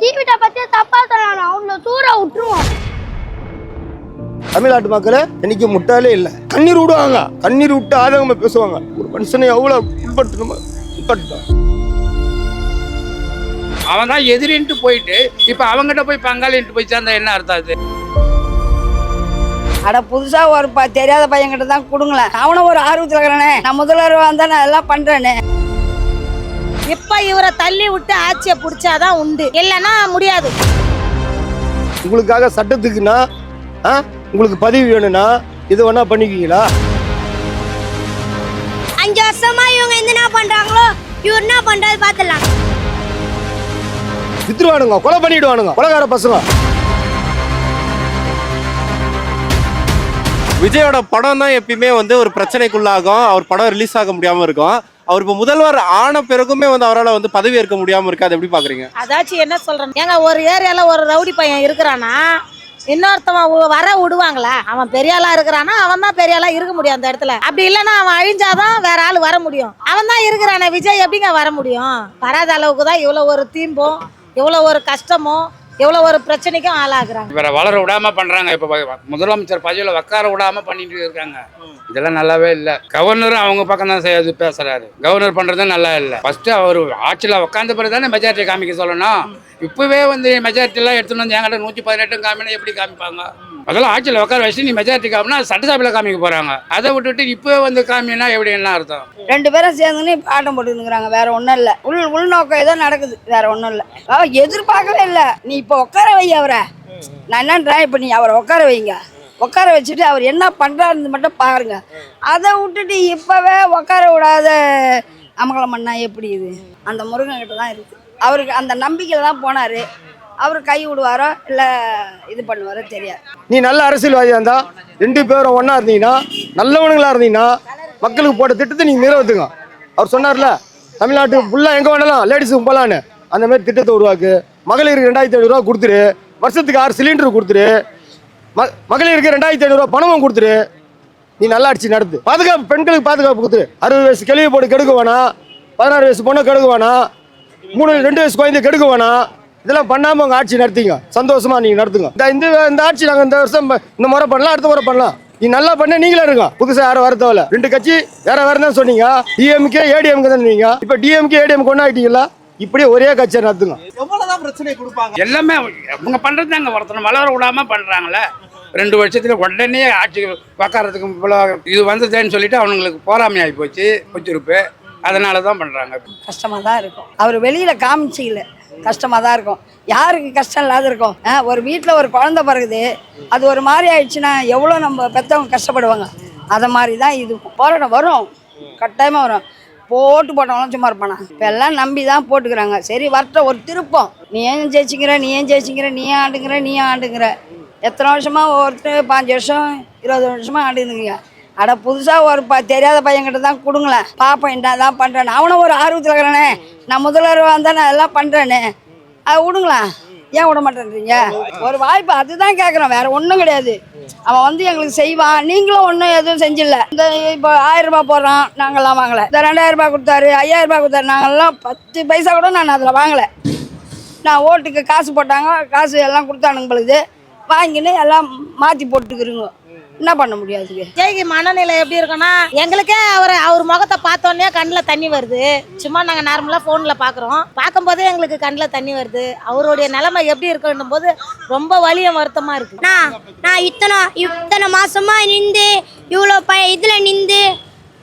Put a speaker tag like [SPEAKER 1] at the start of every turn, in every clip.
[SPEAKER 1] டிவிட்ட பத்தி தப்பா சொல்லலாம், அவங்கள தூர விட்டுருவோம்.
[SPEAKER 2] தமிழ்நாட்டு மக்கள் இன்னைக்கு முட்டாளே இல்லை. கண்ணீர் விடுவாங்க, கண்ணீர் விட்டு ஆதங்கமா பேசுவாங்க. ஒரு மனுஷனை எவ்வளவு உட்படுத்தணுமோ உட்படுத்தான்.
[SPEAKER 3] அவன் தான் எதிரின்ட்டு போயிட்டு இப்ப அவங்ககிட்ட போய் பங்காளின்ட்டு போய் சேர்ந்தா என்ன அர்த்தம் அது?
[SPEAKER 4] அட புதுசா ஒரு தெரியாத பையன்கிட்ட தான் கொடுங்களேன். அவனும் ஒரு ஆர்வத்தில் இருக்கிறானே, நான் முதல்வர் வந்தா நான் எல்லாம் பண்றேன்னு.
[SPEAKER 5] இப்ப இவரை தள்ளி விட்டு ஆட்சியை பிடிச்சாதான் உண்டு, இல்லைன்னா முடியாது.
[SPEAKER 2] உங்களுக்காக சட்டத்துக்குன்னா உங்களுக்கு பதவி வேணும்னா இது வேணா பண்ணிக்குவீங்களா?
[SPEAKER 1] 5 வருஷமா இவங்க என்ன பண்றாங்களோ இவர் என்ன பண்றாரு பாத்துலாம்.
[SPEAKER 2] வித்துருவானுங்க, கொலை பண்ணிடுவானுங்க கொலைகார பசங்க.
[SPEAKER 6] விஜயோட படம் தான் எப்பயுமே வந்து ஒரு பிரச்சனைக்குள்ளாகும். அவர் படம் ரிலீஸ் ஆக முடியாம இருக்கும். அவர் இப்போ முதல்வர் ஆன பிறகுமே வந்து அவரால் வந்து பதவி ஏற்க முடியாம இருக்கு. அதை எப்படி பாக்குறீங்க?
[SPEAKER 5] அதாச்சும் என்ன சொல்றேன், ஏங்க ஒரு ஏரியால ஒரு ரவுடி பையன் இருக்கிறானா இன்னொருத்தவன் வர விடுவாங்களா? அவன் பெரிய ஆளா இருக்கிறானா அவன் தான் பெரிய ஆளா இருக்க முடியும் அந்த இடத்துல. அப்படி இல்லைன்னா அவன் அழிஞ்சாதான் வேற ஆள் வர முடியும். அவன் தான் இருக்கிறானே, விஜய் எப்படிங்க வர முடியும்? வராத அளவுக்கு தான் இவ்வளவு ஒரு தீம்பும், இவ்வளவு ஒரு கஷ்டமும், எவ்வளவு ஒரு பிரச்சனைக்கும் ஆளாக்குறாங்க.
[SPEAKER 3] இவரை வளர விடாம பண்றாங்க. இப்ப முதலமைச்சர் பதவியில உட்கார விடாம பண்ணிட்டு இருக்காங்க. இதெல்லாம் நல்லாவே இல்லை. கவர்னரும் அவங்க பக்கம் தான் பேசுறாரு. கவர்னர் பண்றது நல்லா இல்லை. ஃபர்ஸ்ட் அவர் ஆட்சியில் உட்காந்த பிறகு தானே மெஜாரிட்டி காமிக்க சொல்லணும். இப்பவே வந்து மெஜாரிட்டி எல்லாம் எடுத்துன்னு வந்து என்கிட்ட 118 காமினா எப்படி காமிப்பாங்க? அதெல்லாம் ஆட்சியில் உட்கார வச்சு நீ மெஜாரிட்டி காமினா சட்டசபையில் காமிக்க போறாங்க. அதை விட்டுட்டு இப்பவே வந்து காமினா எப்படி என்ன அர்த்தம்?
[SPEAKER 4] 2 பேரும் சேர்ந்துன்னு ஆட்டம் போட்டுக்கிறாங்க, வேற ஒன்றும் இல்லை. உள்நோக்கம் ஏதோ நடக்குது, வேற ஒன்றும் இல்லை. எதிர்பார்க்கவே இல்லை. நீ இப்போ உட்கார வை அவரை. நான் என்னன்றேன், இப்போ நீ அவரை உட்கார வைங்க. உட்கார வச்சுட்டு அவர் என்ன பண்ணுறாருன்னு மட்டும் பாருங்க. அதை விட்டுட்டு இப்போவே உட்கார விடாத அமங்கலம் பண்ணா எப்படி? இது அந்த முருகன்கிட்ட தான் இருக்குது. அவருக்கு அந்த நம்பிக்கையில் தான் போனார். அவர் கை விடுவாரோ இல்லை இது பண்ணுவாரோ தெரியாது.
[SPEAKER 2] நீ நல்ல அரசியல்வாதியாக இருந்தா 2 பேரும் ஒன்றா இருந்தீங்கன்னா, நல்லவனுங்களா இருந்தீங்கன்னா மக்களுக்கு போட்ட திட்டத்தை நீங்கள் நிறைவேற்றுங்க. அவர் சொன்னார்ல, தமிழ்நாட்டுக்கு ஃபுல்லாக எங்கே வேணாலும் லேடிஸுக்கு போகலான்னு. அந்த மாதிரி திட்டத்தை உருவாக்கு. மகளிருக்கு 2500 ரூபா கொடுத்துரு. வருஷத்துக்கு 6 சிலிண்டர் கொடுத்துரு. மகளிருக்கு 2500 ரூபா பணமும் கொடுத்துரு. நீ நல்லா அடிச்சு நடத்து. பாதுகாப்பு, பெண்களுக்கு பாதுகாப்பு கொடுத்துரு. 60 வயசு கிளவி போட்டு கெடுக்க வேணாம். 16 வயசு பொண்ணை கெடுக்க வேணாம். 2 வயசு குழந்தை கெடுக்க வேணாம். இதெல்லாம் பண்ணாமல் உங்கள் ஆட்சி நடத்திங்க. சந்தோஷமா நீங்கள் நடத்துங்க. இந்த ஆட்சி நாங்கள் இந்த வருஷம் இந்த முறை பண்ணலாம், அடுத்த முறை பண்ணலாம். நீ நல்லா பண்ண நீங்களே இருங்க. புதுசாக யாரும் வர தேவையில்ல. 2 கட்சி வேற தான் சொன்னீங்க. டிஎம்கே ஏடிஎம்கே தான் சொன்னீங்க. இப்போ டிஎம்கே ஏடிஎம் கொண்டாடிட்டீங்களா? இப்படியே ஒரே கட்சியை நடத்துங்க.
[SPEAKER 6] எவ்வளவுதான் பிரச்சனை கொடுப்பாங்க?
[SPEAKER 3] எல்லாமே அவங்க பண்றது தாங்க. ஒருத்தனை வளர விடாம பண்றாங்களே. 2 வருஷத்துல உடனே ஆட்சி உட்காரத்துக்கு இது வந்ததுன்னு சொல்லிட்டு அவங்களுக்கு போராமை ஆகி போச்சு, பொச்சிருப்பு. அதனால தான் பண்றாங்க.
[SPEAKER 4] கஷ்டமாக தான் இருக்கும். அவர் வெளியில் காமிச்சிக்கல, கஷ்டமாக தான் இருக்கும். யாருக்கு கஷ்டம் இல்லாத இருக்கும்? ஒரு வீட்டில் ஒரு குழந்தை பிறகுது, அது ஒரு மாதிரி ஆயிடுச்சுன்னா எவ்வளோ நம்ம பெற்றவங்க கஷ்டப்படுவாங்க. அதை மாதிரி தான் இது. போராட்டம் வரும், கட்டாயமாக வரும். போட்டவங்களாம் சும்மா இருப்பானா? இப்போ எல்லாம் நம்பி தான் போட்டுக்கிறாங்க. சரி வரட்டும், ஒரு திருப்பம். நீ ஏன் ஜெயிச்சிக்கிற, நீ ஏன் ஆண்டுங்கிற. எத்தனை வருஷமாக ஒருத்தர் 5 வருஷம் 20 வருஷமாக ஆண்டுங்க. அட புதுசா ஒரு தெரியாத பையன்கிட்ட தான் கொடுங்களேன், பாப்பேன் என்ன தான் பண்றேன்னு. அவனும் ஒரு ஆர்வத்தில் இருக்கிறானே, நான் முதல்வர் வந்தா நான் எல்லாம் பண்றேன்னு. அதை விடுங்களா? ஏன் விட மாட்டேன்றீங்க? ஒரு வாய்ப்பு, அதுதான் கேட்குறோம், வேற ஒன்றும் கிடையாது. அவன் வந்து எங்களுக்கு செய்வான். நீங்களும் ஒன்றும் எதுவும் செஞ்சில்ல. இந்த இப்போ 1000 ரூபாய் போடுறான், நாங்கள்லாம் வாங்கலை. இந்த 2000 ரூபாய் கொடுத்தாரு, 5000 ரூபாய் கொடுத்தாரு, நாங்கள்லாம் 10 பைசா கூட நான் அதில் வாங்கலை. நான் ஓட்டுக்கு காசு போட்டாங்க, காசு எல்லாம் கொடுத்தானுங்க பொழுது வாங்கின்னு எல்லாம் மாற்றி போட்டுக்கிறோங்க. என்ன பண்ண முடியாது?
[SPEAKER 5] விஜய்க்கு மனநிலை எப்படி இருக்குன்னா, எங்களுக்கே அவர் முகத்தை பார்த்தோன்னே கண்ணில் தண்ணி வருது. சும்மா நாங்கள் நார்மலாக ஃபோனில் பார்க்குறோம், பார்க்கும்போதே எங்களுக்கு கண்ணில் தண்ணி வருது. அவருடைய நிலைமை எப்படி இருக்குன்னும் போது ரொம்ப வலியும் வருத்தமாக இருக்கு.
[SPEAKER 1] நான் இத்தனை மாசமா நின்று இவ்வளோ இதில் நின்று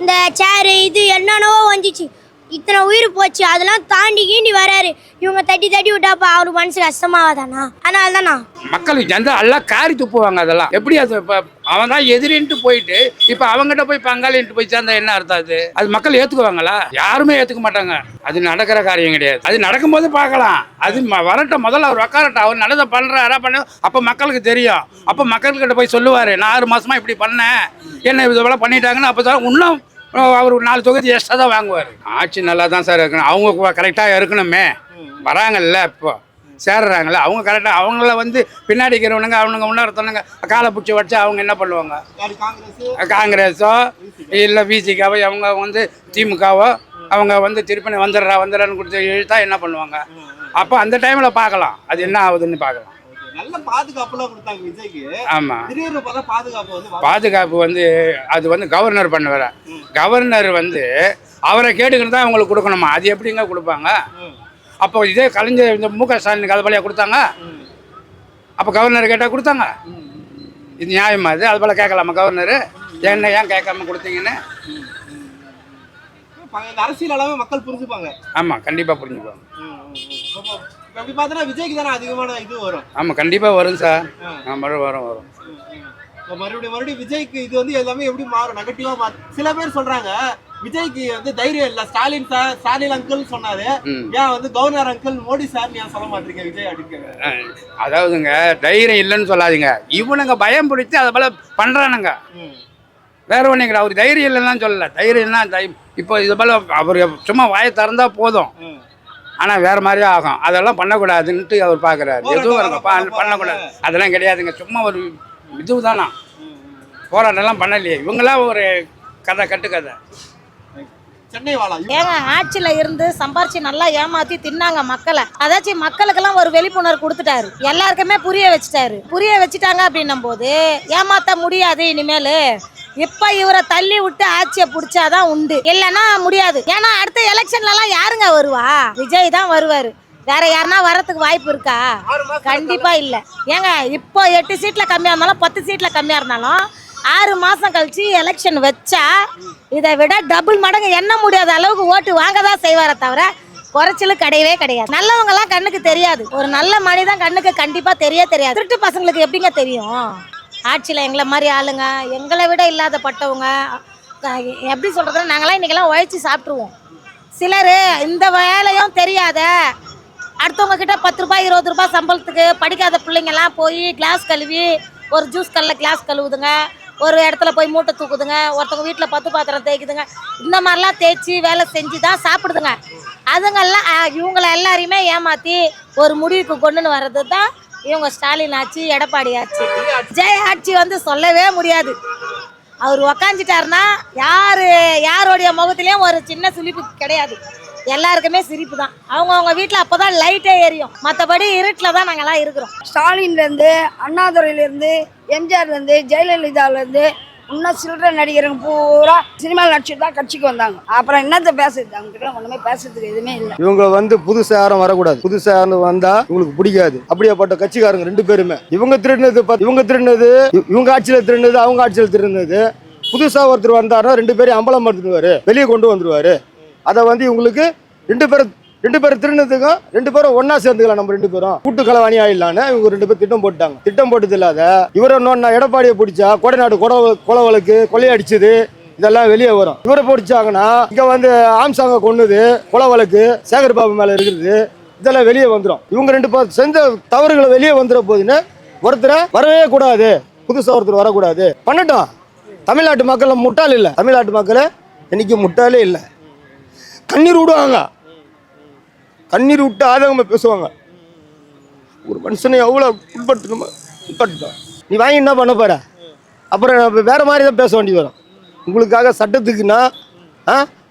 [SPEAKER 1] இந்த சேரு இது என்னென்னவோ வந்துச்சு, இத்தனை உயிர் போச்சு. அதெல்லாம் தாண்டி கீண்டி வராரு. இவங்க தட்டி விட்டாப்பா அவரு மனசு கஷ்டமாவதானா? அதனால தானா
[SPEAKER 3] மக்களுக்கு எல்லாம் காரி துப்புவாங்க. அதெல்லாம் எப்படி? அது அவன் தான் எதிரின்ட்டு போயிட்டு இப்ப அவங்ககிட்ட போய் பங்காளின்ட்டு போய் சேர்ந்தா என்ன அர்த்தம்? அது மக்கள் ஏத்துக்குவாங்களா? யாருமே ஏத்துக்க மாட்டாங்க. அது நடக்கிற காரியம் கிடையாது. அது நடக்கும்போது பார்க்கலாம். அது வரட்டும், முதல்ல அவர் உட்காரட்டும். அவர் நல்லதை பண்றாரா பண்ண, அப்ப மக்களுக்கு தெரியும். அப்ப மக்கள்கிட்ட போய் சொல்லுவாரு, நான் 6 மாசமா இப்படி பண்ணேன், என்ன இதெல்லாம் பண்ணிட்டாங்கன்னு. அப்பதான் இன்னும் அவர் 4 தொகுதி எக்ஸ்ட்ரா தான் வாங்குவார். ஆட்சி நல்லா தான் சார் இருக்கணும். அவங்க கரெக்டாக இருக்கணுமே. வராங்கல்ல, இப்போ சேர்றாங்கல்ல, அவங்க கரெக்டாக. அவங்கள வந்து பின்னாடி இருக்கிறவனுங்க அவனுங்க முன்னேறத்தவனுங்க காலை பிடிச்சி வச்சு அவங்க என்ன பண்ணுவாங்க? காங்கிரஸோ இல்லை விசிகாவோ அவங்க வந்து திமுகவோ அவங்க வந்து திருப்பி வந்துடுறான்னு கொடுத்து இழுத்தா என்ன பண்ணுவாங்க? அப்போ அந்த டைமில் பார்க்கலாம் அது என்ன ஆகுதுன்னு பார்க்கலாம்.
[SPEAKER 6] நல்ல பாதுகாப்புலாம் கொடுத்தாங்க விஜய்க்கு.
[SPEAKER 3] ஆமாம்,
[SPEAKER 6] திடீர்னு பார்த்தா பாதுகாப்பு வந்து
[SPEAKER 3] பாதுகாப்பு வந்து அது வந்து கவர்னர் பண்ண வர. கவர்னர் வந்து அவரை கேட்டுக்கிட்டு தான் அவங்களுக்கு கொடுக்கணுமா, அது எப்படிங்க கொடுப்பாங்க? அப்போ இதே கலைஞர் இந்த மு க ஸ்டாலினுக்கு அது போல கொடுத்தாங்க, அப்போ கவர்னர் கேட்டால் கொடுத்தாங்க. இது நியாயமா? இது அது போல் கேட்கலாமா கவர்னர்? என்ன ஏன் கேட்காம கொடுத்தீங்கன்னு?
[SPEAKER 6] அரசியல் அளவு மக்கள் புரிஞ்சுப்பாங்க.
[SPEAKER 3] ஆமாம், கண்டிப்பாக புரிஞ்சுப்பாங்க.
[SPEAKER 6] அப்படி பார்த்தா விஜய்க்கு தானே அதிகமான இது வரும்.
[SPEAKER 3] ஆமாம், கண்டிப்பாக வரும் சார். வரும்.
[SPEAKER 6] மறுபடியும் விஜய்க்கு இது வந்து எல்லாமே எப்படி மாறும், நெகட்டிவா மாறும். சில பேர் சொல்றாங்க விஜய்க்கு வந்து தைரியம் இல்ல, ஸ்டாலின் அங்கிள் சொன்னாரு, ஏன் வந்து கவர்னர் அங்கிள் மோடி சார் ஏன் சொல்ல மாட்டீங்க விஜய் அப்படின்னு?
[SPEAKER 3] அதாவதுங்க தைரியம் இல்லைன்னு சொல்லாதீங்க, இவனுங்க பயம் பிடிச்சி அதை போல பண்றானுங்க. வேற ஒன்றுங்கிற அவர் தைரியம் இல்லைன்னு சொல்லல, தைரியம்னா இப்போ இது போல அவர் சும்மா வாயை திறந்தா போதும், ஆனால் வேற மாதிரியே ஆகும். அதெல்லாம் பண்ணக்கூடாதுன்ட்டு அவர் பார்க்குறாரு. எதுவும் பண்ணக்கூடாது அதெல்லாம் கிடையாதுங்க, சும்மா ஒரு இது தானா, போராட்டம்லாம் பண்ணலையே. இவங்களாம் ஒரு கதை கட்டுக்கதை.
[SPEAKER 6] சென்னை வாழா
[SPEAKER 5] ஏங்க ஆட்சியில் இருந்து சம்பாரிச்சு நல்லா ஏமாற்றி தின்னாங்க மக்களை. அதாச்சும் மக்களுக்கெல்லாம் ஒரு விழிப்புணர்வு கொடுத்துட்டாரு, எல்லாருக்குமே புரிய வச்சுட்டாங்க. அப்படின்னும் போது ஏமாற்ற முடியாது இனிமேல். இப்போ இவரை தள்ளி விட்டு ஆட்சியை பிடிச்சாதான் உண்டு, இல்லைன்னா முடியாது. ஏன்னா அடுத்த எலெக்ஷன்லலாம் யாருங்க வருவா? விஜய் தான் வருவார். வேற யாருன்னா வரத்துக்கு வாய்ப்பு இருக்கா? கண்டிப்பா இல்ல. ஏங்க இப்போ 8 சீட்ல கம்மியா இருந்தாலும் 10 சீட்ல கம்மியா இருந்தாலும் 6 மாசம் கழிச்சு எலெக்ஷன் வச்சா இதை விட டபுள் மடங்கு எண்ண முடியாத அளவுக்கு ஓட்டு வாங்கதான் செய்வாரே தவிர குறைச்சலும் கிடையவே கிடையாது. நல்லவங்க எல்லாம் கண்ணுக்கு தெரியாது, ஒரு நல்ல மனிதன் கண்ணுக்கு கண்டிப்பா தெரியாது. திருட்டு பசங்களுக்கு எப்படிங்க தெரியும்? ஆட்சியில் எங்களை மாதிரி ஆளுங்க, எங்களை விட இல்லாத பட்டவங்க, எப்படி சொல்றதுன்னா நாங்களாம் இன்னைக்கெல்லாம் உழைச்சி சாப்பிட்ருவோம். சிலர் இந்த வேலையும் தெரியாத அடுத்தவங்க கிட்ட 10 ரூபாய் 20 ரூபாய் சம்பளத்துக்கு படிக்காத பிள்ளைங்கெல்லாம் போய் கிளாஸ் கழுவி, ஒரு ஜூஸ் கல்ல கிளாஸ் கழுவுதுங்க, ஒரு இடத்துல போய் மூட்டை தூக்குதுங்க, ஒருத்தவங்க வீட்டில் 10 பாத்திரம் தேய்க்குதுங்க. இந்த மாதிரிலாம் தேய்ச்சி வேலை செஞ்சு தான் சாப்பிடுதுங்க. அதுங்கெல்லாம் இவங்கள எல்லாரையுமே ஏமாற்றி ஒரு முடிவுக்கு கொண்டுன்னு வர்றது தான் இவங்க ஸ்டாலின் ஆட்சி, எடப்பாடி ஆட்சி. விஜய் ஆட்சி வந்து சொல்லவே முடியாது. அவர் உக்காந்துட்டாருன்னா யாருடைய முகத்துலேயும் ஒரு சின்ன சுளிப்பு கிடையாது, எல்லாருக்குமே சிரிப்பு தான். அவங்க வீட்டில் அப்போ தான் லைட்டே எரியும், மற்றபடி இருட்டில் தான் நாங்கள்லாம் இருக்கிறோம்.
[SPEAKER 4] ஸ்டாலின்லேருந்து, அண்ணாதுரையிலேருந்து, எம்ஜிஆர்லேருந்து, ஜெயலலிதாவிலேருந்து, இன்னும் சில்லற நடிகருங்க பூரா சினிமாவில் நடிச்சுட்டு தான் கட்சிக்கு வந்தாங்க. அப்புறம் என்னத்தை பேசுறது? அவங்ககிட்ட ஒன்றுமே பேசுறதுக்கு எதுவுமே இல்லை.
[SPEAKER 2] இவங்க வந்து புதுசாக யாரும் வரக்கூடாது, புதுசாக யாரும் வந்தா இவங்களுக்கு பிடிக்காது. அப்படியாப்பட்ட கட்சிக்காரங்க 2 பேருமே இவங்க திருடினது இவங்க ஆட்சியில் திருடினது, அவங்க ஆட்சியில் திருடினது. புதுசாக ஒருத்தர் வந்தாருன்னா 2 பேரையும் அம்பலம் படுத்துடுவாரு, வெளியே கொண்டு வந்துருவாரு. அதை வந்து இவங்களுக்கு 2 பேரும் திருடினதுக்கும் 2 பேரும் ஒன்னா சேர்ந்துக்கலாம், நம்ம 2 பேரும் கூட்டு களவாணி ஆயிடலான்னு இவங்க 2 பேரும் திட்டம் போட்டாங்க. திட்டம் போட்டது இல்லாத இவரை எடப்பாடியை பிடிச்சா கொடைநாடு கொலை வழக்கு, கொள்ளையடிச்சது இதெல்லாம் வெளியே வரும். இவரை பிடிச்சாங்கன்னா இங்க வந்து ஆம்சாங்க கொன்னுது, கொலை வழக்கு சேகர் பாபு மேல இருக்குது, இதெல்லாம் வெளியே வந்துடும். இவங்க 2 பேரும் செஞ்ச தவறுகளை வெளியே வந்துட போதுன்னு ஒருத்தரை வரவே கூடாது, புதுசா ஒருத்தர் வரக்கூடாது. பண்ணட்டும். தமிழ்நாட்டு மக்கள் முட்டாள் இல்லை, தமிழ்நாட்டு மக்கள் இன்னைக்கு முட்டாளே இல்லை. கண்ணீர் விடுவாங்க, கண்ணீர் விட்டு ஆதங்கமாக பேசுவாங்க. ஒரு மனுஷனை எவ்வளோ உட்பட்டுட்டோம். நீ வாங்கி என்ன பண்ண போற? அப்புறம் வேற மாதிரி தான் பேச வேண்டி வரும். உங்களுக்காக சட்டத்துக்குன்னா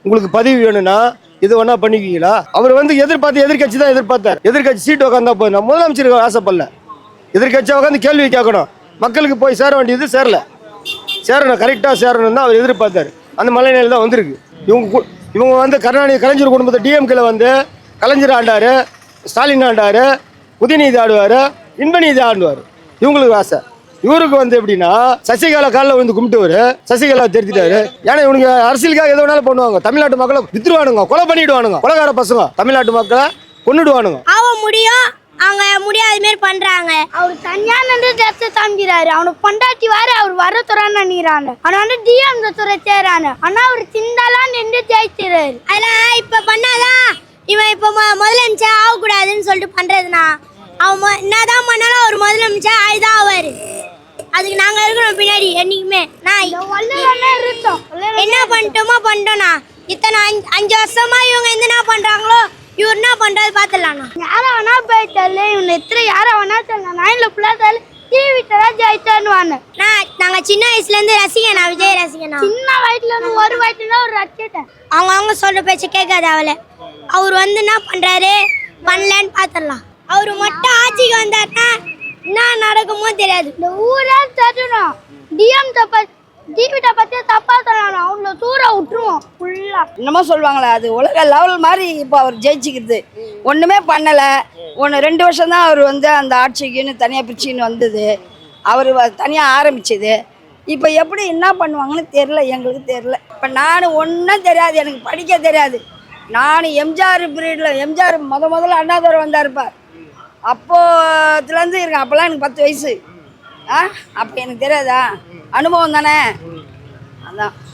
[SPEAKER 2] உங்களுக்கு பதவி வேணும்னா இது வேணா பண்ணிக்குவீங்களா? அவர் வந்து எதிர்கட்சி தான் எதிர்பார்த்தார். எதிர்கட்சி சீட்டு உட்காந்தா போதும், முதலமைச்சருக்கு ஆசைப்படல. எதிர்கட்சியாக உட்காந்து கேள்வி கேட்கணும், மக்களுக்கு போய் சேர வேண்டியது சேரணும், கரெக்டாக சேரணும் தான் அவர் எதிர்பார்த்தார். அந்த மலைநிலை தான் வந்திருக்கு. இவங்க வந்து கலைஞர் குடும்பத்தை டிஎம்கேல வந்து கலைஞர் ஆண்டாரு, ஸ்டாலின் ஆண்டாரு, உதயநிதி ஆடுவார், இன்பநீதி ஆடுவார். இவங்களுக்கு ஆசை. இவருக்கு வந்து எப்படின்னா சசிகலா காலில் வந்து கும்பிட்டுவாரு, சசிகலா தெரிஞ்சிட்டாரு. ஏன்னா இவனுங்க அரசியலுக்காக எது வேணாலும் பண்ணுவாங்க. தமிழ்நாட்டு மக்களை வித்துருவானுங்க, கொலை பண்ணிடுவானுங்க, கொலைகார பசங்க தமிழ்நாட்டு மக்களை கொண்டுடுவானுங்க.
[SPEAKER 1] முடியும், அவங்க முடியாத மாரி பண்றாங்க. அவர் தனியா நின்று ஜெஸ்ட் தாங்கிறாரு, அவனுக்கு பொண்டாட்டி வாரு, அவர் வர துறான்னு நினைக்கிறாங்க. அவன் வந்து டிஎம் துறை சேரானு, ஆனா அவர் சிந்தாலாம் நின்று ஜெயிச்சிடாரு. அதெல்லாம் இப்ப பண்ணாதான் இவன் இப்ப முதலமைச்சா ஆகக்கூடாதுன்னு சொல்லிட்டு பண்றதுனா, அவன் என்னதான் பண்ணாலும் அவர் முதலமைச்சா ஆயிதான் ஆவாரு. அதுக்கு நாங்க இருக்கிறோம் பின்னாடி என்னைக்குமே. நான் என்ன பண்ணிட்டோம்னா இத்தனை 5 வருஷமா இவங்க என்ன பண்றாங்களோ இவர் என்ன பண்றது பாத்துடலாம். யாரை வேணா போயிட்டாலே இவன் எத்தனை யாரை வேணா தரல 9ல பிள்ளைதால டிவிட்டதான் ஜெயிச்சான்னு. நாங்க சின்ன வயசுல இருந்து ரசிகனா, விஜய் ரசிகனா. சின்ன வயசுல இருந்து ஒரு வயசுல ஒரு ரசிகன். அவங்க சொல்ற பேச்சு கேட்காது அவளை. அவர் வந்து என்ன பண்றாரு, பண்ணலன்னு பார்த்துடலாம். அவரு மட்டும் ஆட்சிக்கு வந்தாருன்னா என்ன நடக்குமோ தெரியாது. இந்த ஊரே தரணும். டிவிட்ட பத்தி தப்பா சொல்லணும். அவங்க தூர விட்டுருவோம் ஃபுல்லா.
[SPEAKER 4] என்னமோ சொல்லுவாங்களே, அது உலக லெவல் மாதிரி இப்போ அவர் ஜெயிச்சுக்கிறது. ஒன்றுமே பண்ணலை. 2 வருஷம் தான் அவர் வந்து அந்த ஆட்சிக்குன்னு தனியாக பிரிச்சுன்னு வந்தது. அவர் தனியாக ஆரம்பிச்சது. இப்போ எப்படி என்ன பண்ணுவாங்கன்னு தெரில, எங்களுக்கு தெரில. இப்போ நான் ஒன்றும் தெரியாது, எனக்கு படிக்க தெரியாது. நான் எம்ஜிஆர் பீரியடில் எம்ஜிஆர் முதல்ல அண்ணாதுரை வந்தாருப்பா, அப்போதுலேருந்து இருக்கேன். அப்போல்லாம் எனக்கு 10 வயசு. அப்போ எனக்கு தெரியாதா? அனுபவம் தானே, அதான்.